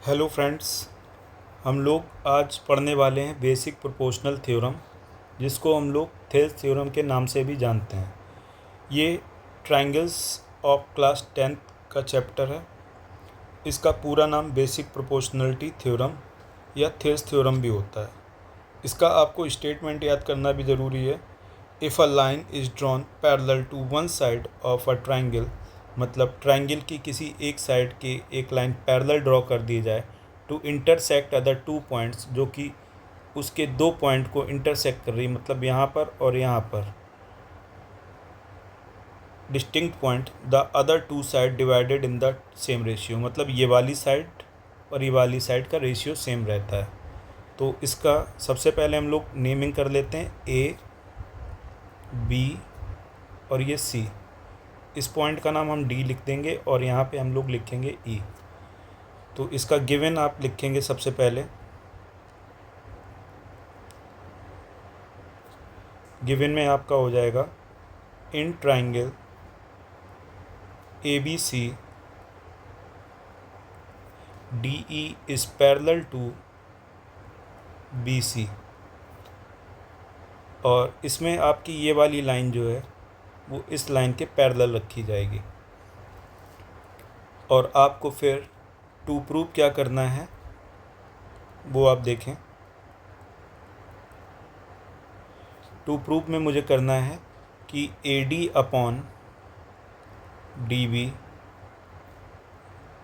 Hello friends, हम लोग आज पढ़ने वाले हैं बेसिक प्रोपोर्शनल थ्योरम, जिसको हम लोग थेल्स थ्योरम के नाम से भी जानते हैं। ये ट्रायंगल्स ऑफ क्लास 10th का चैप्टर है। इसका पूरा नाम बेसिक प्रोपोर्शनलिटी थ्योरम या थेल्स थ्योरम भी होता है। इसका आपको स्टेटमेंट याद करना भी ज़रूरी है। If a line is drawn parallel to one side of a triangle, मतलब ट्रायंगल की किसी एक साइड के एक लाइन पैरेलल ड्रॉ कर दी जाए to intersect other two points, जो कि उसके दो पॉइंट को इंटरसेक्ट कर रही है, मतलब यहाँ पर और यहाँ पर distinct point, the other two side divided in the same ratio, मतलब ये वाली साइड और ये वाली साइड का रेशियो सेम रहता है। तो इसका सबसे पहले हम लोग नेमिंग कर लेते हैं, ए बी और ये सी। इस पॉइंट का नाम हम डी लिख देंगे और यहाँ पे हम लोग लिखेंगे ई। तो इसका गिवन आप लिखेंगे सबसे पहले। गिवन में आपका हो जाएगा in triangle A B C D E is parallel to B C, और इसमें आपकी ये वाली लाइन जो है वो इस लाइन के पैरेलल रखी जाएगी। और आपको फिर टू प्रूव क्या करना है वो आप देखें। टू प्रूव में मुझे करना है कि A D upon D B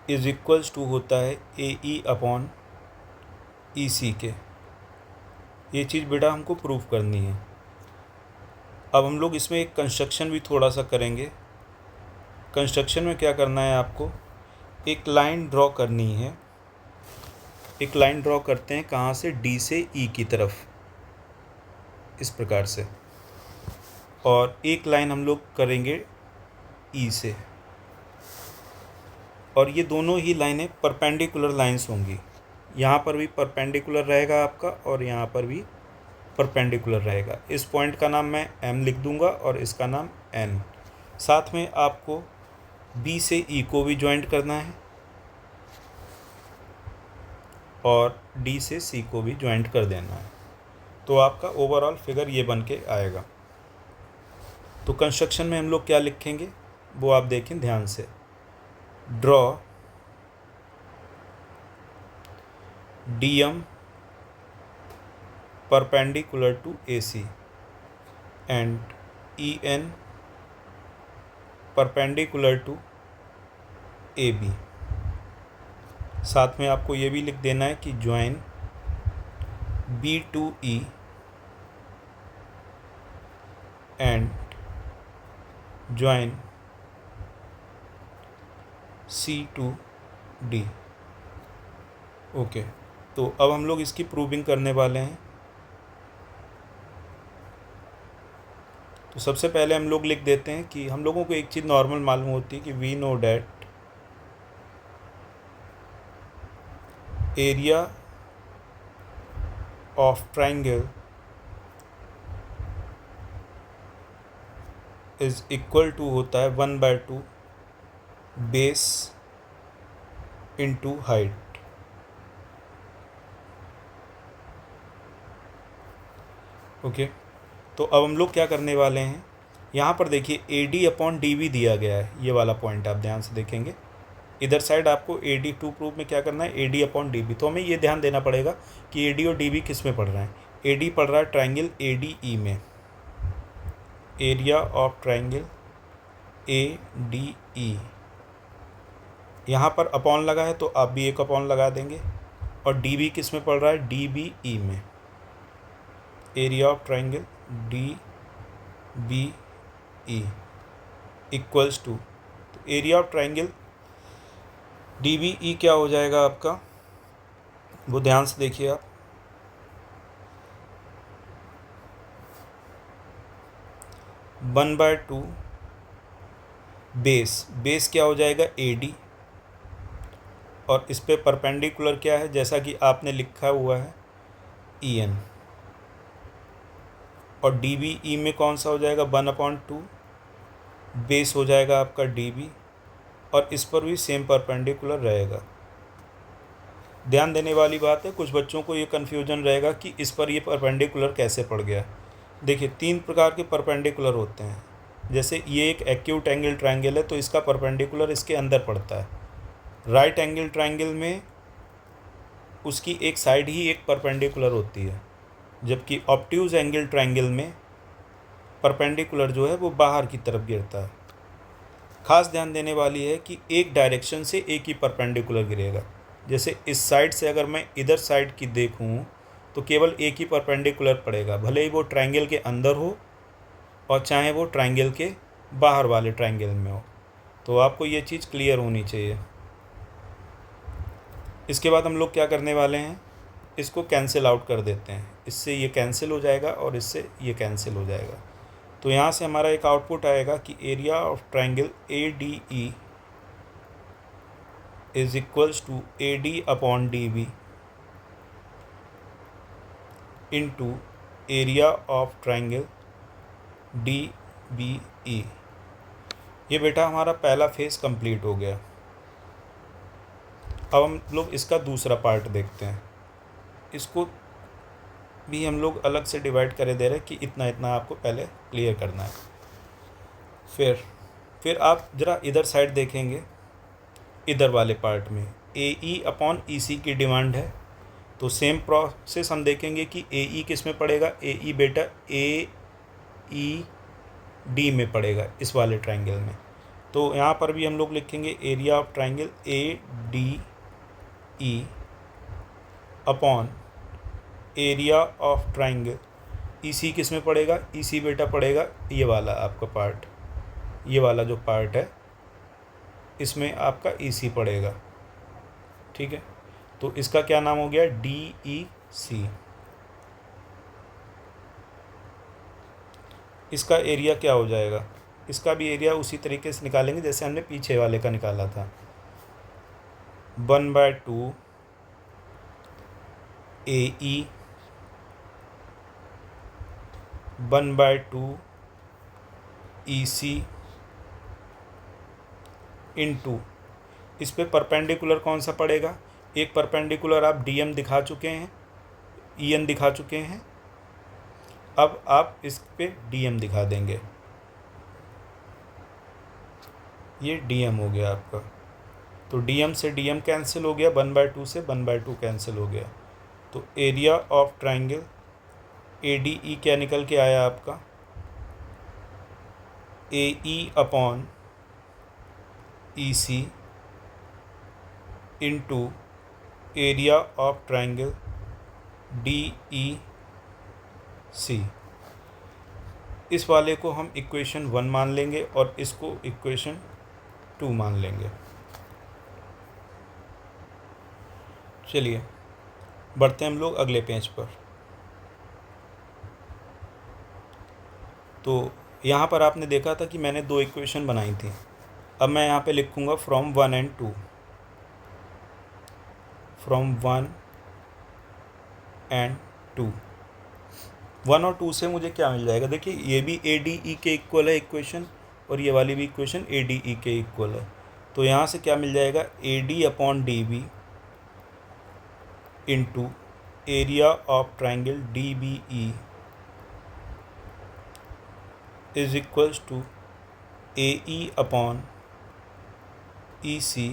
is equals to होता है ए ई अपॉन ई सी के। ये चीज़ बेटा हमको प्रूव करनी है। अब हम लोग इसमें एक कंस्ट्रक्शन भी थोड़ा सा करेंगे। कंस्ट्रक्शन में क्या करना है, आपको एक लाइन ड्रॉ करनी है। एक लाइन ड्रॉ करते हैं कहाँ से, डी से ई की तरफ, इस प्रकार से। और एक लाइन हम लोग करेंगे ई से, और ये दोनों ही लाइनें परपेंडिकुलर लाइंस होंगी। यहाँ पर भी परपेंडिकुलर रहेगा आपका और यहाँ पर भी परपेंडिकुलर रहेगा। इस पॉइंट का नाम मैं एम लिख दूंगा और इसका नाम एन। साथ में आपको बी से ई को भी ज्वाइंट करना है और डी से सी को भी ज्वाइंट कर देना है। तो आपका ओवरऑल फिगर ये बन के आएगा। तो कंस्ट्रक्शन में हम लोग क्या लिखेंगे वो आप देखें ध्यान से। Draw D M perpendicular to AC and EN perpendicular to AB। साथ में आपको ये भी लिख देना है कि join B to E and join C to D। Okay, तो अब हम लोग इसकी प्रूविंग करने वाले हैं। तो सबसे पहले हम लोग लिख देते हैं कि हम लोगों को एक चीज़ नॉर्मल मालूम होती है कि we know that area of triangle is equal to होता है 1/2 बेस इंटू हाइट। ओके, तो अब हम लोग क्या करने वाले हैं, यहाँ पर देखिए A D upon D B दिया गया है। ये वाला पॉइंट आप ध्यान से देखेंगे। इधर साइड आपको ए डी टू प्रूफ में क्या करना है, A D upon D B. तो हमें ये ध्यान देना पड़ेगा कि ए डी और डी बी किस में पढ़ रहे हैं। ए डी पढ़ रहा है ट्राइंगल ए डी ई में, area of triangle A D ई। यहाँ पर अपॉन लगा है तो आप भी एक अपॉन लगा देंगे। और डी बी किस में पढ़ रहा है, डी बी ई में, area of triangle D B E equals to, तो area of triangle D B E क्या हो जाएगा आपका, वो ध्यान से देखिए आप। 1/2 बेस क्या हो जाएगा, ए डी, और इस पे परपेंडिकुलर क्या है, जैसा कि आपने लिखा हुआ है ई एन। और डी बी ई में कौन सा हो जाएगा, 1/2 बेस हो जाएगा आपका डी बी, और इस पर भी सेम परपेंडिकुलर रहेगा। ध्यान देने वाली बात है, कुछ बच्चों को ये कन्फ्यूजन रहेगा कि इस पर ये परपेंडिकुलर कैसे पड़ गया। देखिए 3 प्रकार के परपेंडिकुलर होते हैं। जैसे ये एक एक्यूट एंगल ट्रायंगल है तो इसका परपेंडिकुलर इसके अंदर पड़ता है। राइट एंगल ट्रायंगल में उसकी एक साइड ही एक परपेंडिकुलर होती है, जबकि ऑब्ट्यूज एंगल ट्रायंगल में परपेंडिकुलर जो है वो बाहर की तरफ गिरता है। खास ध्यान देने वाली है कि एक डायरेक्शन से एक ही परपेंडिकुलर गिरेगा। जैसे इस साइड से अगर मैं इधर साइड की देखूं तो केवल एक ही परपेंडिकुलर पड़ेगा, भले ही वो ट्रायंगल के अंदर हो और चाहे वो ट्रायंगल के बाहर वाले ट्रायंगल में हो। तो आपको ये चीज़ क्लियर होनी चाहिए। इसके बाद हम लोग क्या करने वाले हैं, इसको कैंसिल आउट कर देते हैं। इससे ये कैंसिल हो जाएगा और इससे ये कैंसिल हो जाएगा। तो यहाँ से हमारा एक आउटपुट आएगा कि area of triangle A D E is equals to A D upon D B into area of triangle D B E. ये बेटा हमारा पहला फेस कंप्लीट हो गया। अब हम लोग इसका दूसरा पार्ट देखते हैं। इसको भी हम लोग अलग से डिवाइड करे दे रहे हैं कि इतना इतना आपको पहले क्लियर करना है। फिर आप ज़रा इधर साइड देखेंगे, इधर वाले पार्ट में ए ई अपॉन ई सी की डिमांड है। तो सेम प्रोसेस हम देखेंगे कि ए ई किस में पड़ेगा। ए ई बेटा ए ई डी में पड़ेगा, इस वाले ट्रायंगल में। तो यहाँ पर भी हम लोग लिखेंगे area of triangle A D E upon area of triangle E C किस में पड़ेगा। ई सी बेटा पड़ेगा ये वाला आपका पार्ट, ये वाला जो पार्ट है इसमें आपका ई सी पड़ेगा। ठीक है, तो इसका क्या नाम हो गया, डी ई सी। इसका एरिया क्या हो जाएगा, इसका भी एरिया उसी तरीके से निकालेंगे जैसे हमने पीछे वाले का निकाला था। 1/2 ए ई 1/2 ई सी इंटू इस पे परपेंडिकुलर कौन सा पड़ेगा। एक परपेंडिकुलर आप डी एम दिखा चुके हैं, ई एन दिखा चुके हैं, अब आप इस पे डी एम दिखा देंगे। ये डी एम हो गया आपका। तो डी एम से डी एम कैंसिल हो गया, 1/2 से 1/2 कैंसिल हो गया। तो area of triangle A D E क्या निकल के आया आपका, A E upon E C into area of triangle D E C. इस वाले को हम इक्वेशन 1 मान लेंगे और इसको इक्वेशन 2 मान लेंगे। चलिए बढ़ते हैं हम लोग अगले पेज पर। तो यहाँ पर आपने देखा था कि मैंने 2 इक्वेशन बनाई थी। अब मैं यहाँ पे लिखूँगा फ्रॉम 1 and 2, फ्रॉम 1 and 2। 1 और 2 से मुझे क्या मिल जाएगा, देखिए ये भी ए डी ई के इक्वल है इक्वेशन और ये वाली भी इक्वेशन ए डी ई के इक्वल है। तो यहाँ से क्या मिल जाएगा, A D upon D B into area of triangle D B E is equals to A E upon E C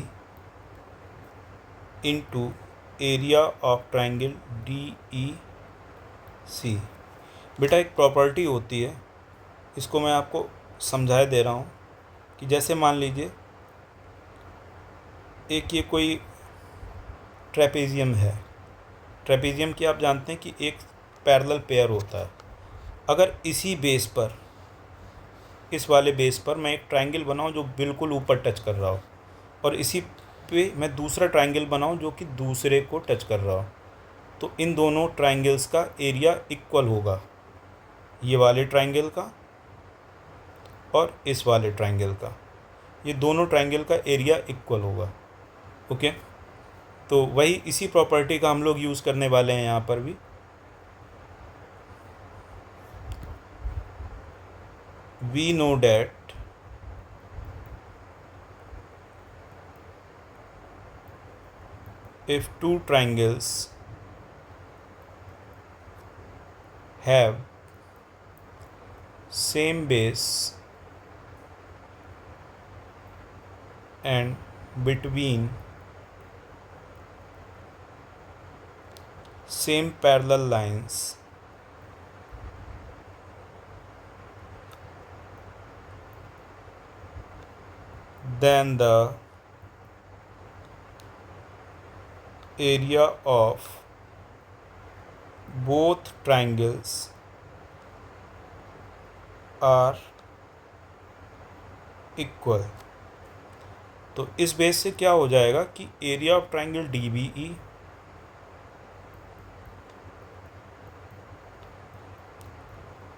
into area of triangle D E C. बेटा एक प्रॉपर्टी होती है, इसको मैं आपको समझाए दे रहा हूँ कि जैसे मान लीजिए एक ये कोई ट्रेपेजियम है। ट्रेपेजियम की आप जानते हैं कि एक पैरेलल पेयर होता है। अगर इसी बेस पर, इस वाले बेस पर मैं एक ट्रायंगल बनाऊं जो बिल्कुल ऊपर टच कर रहा हो और इसी पे मैं दूसरा ट्रायंगल बनाऊं जो कि दूसरे को टच कर रहा हो, तो इन दोनों ट्रायंगल्स का एरिया इक्वल होगा, ये वाले ट्रायंगल का और इस वाले ट्रायंगल का। ये दोनों ट्रायंगल का एरिया इक्वल होगा। ओके, तो वही इसी प्रॉपर्टी का हम लोग यूज़ करने वाले हैं यहाँ पर भी। We know that if two triangles have same base and between same parallel lines, then the area of both triangles are equal. तो इस बेस से क्या हो जाएगा कि area of triangle D B E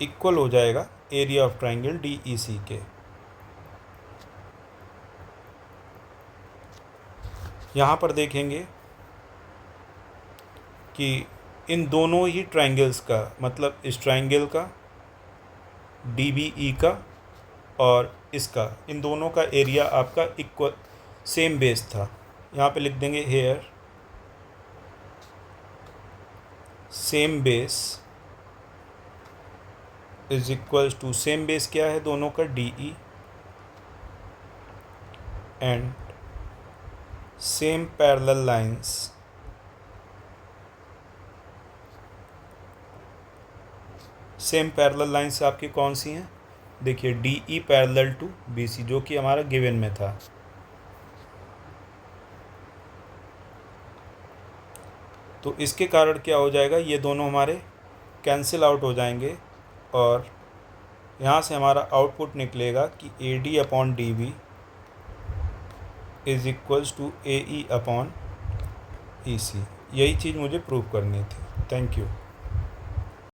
equal हो जाएगा area of triangle D E C के। यहाँ पर देखेंगे कि इन दोनों ही ट्राइंगल्स का मतलब इस ट्राइंगल का डी बी ई का और इसका, इन दोनों का एरिया आपका इक्वल सेम बेस था। यहाँ पे लिख देंगे here same base is equals to, same base क्या है दोनों का, D E, and same parallel lines same parallel lines आपकी कौन सी हैं, देखिए D E parallel to B C, जो कि हमारा गिवन में था। तो इसके कारण क्या हो जाएगा, ये दोनों हमारे कैंसिल आउट हो जाएंगे और यहाँ से हमारा आउटपुट निकलेगा कि A D upon D B is equals to A E upon E C. यही चीज़ मुझे प्रूव करनी थी। Thank you.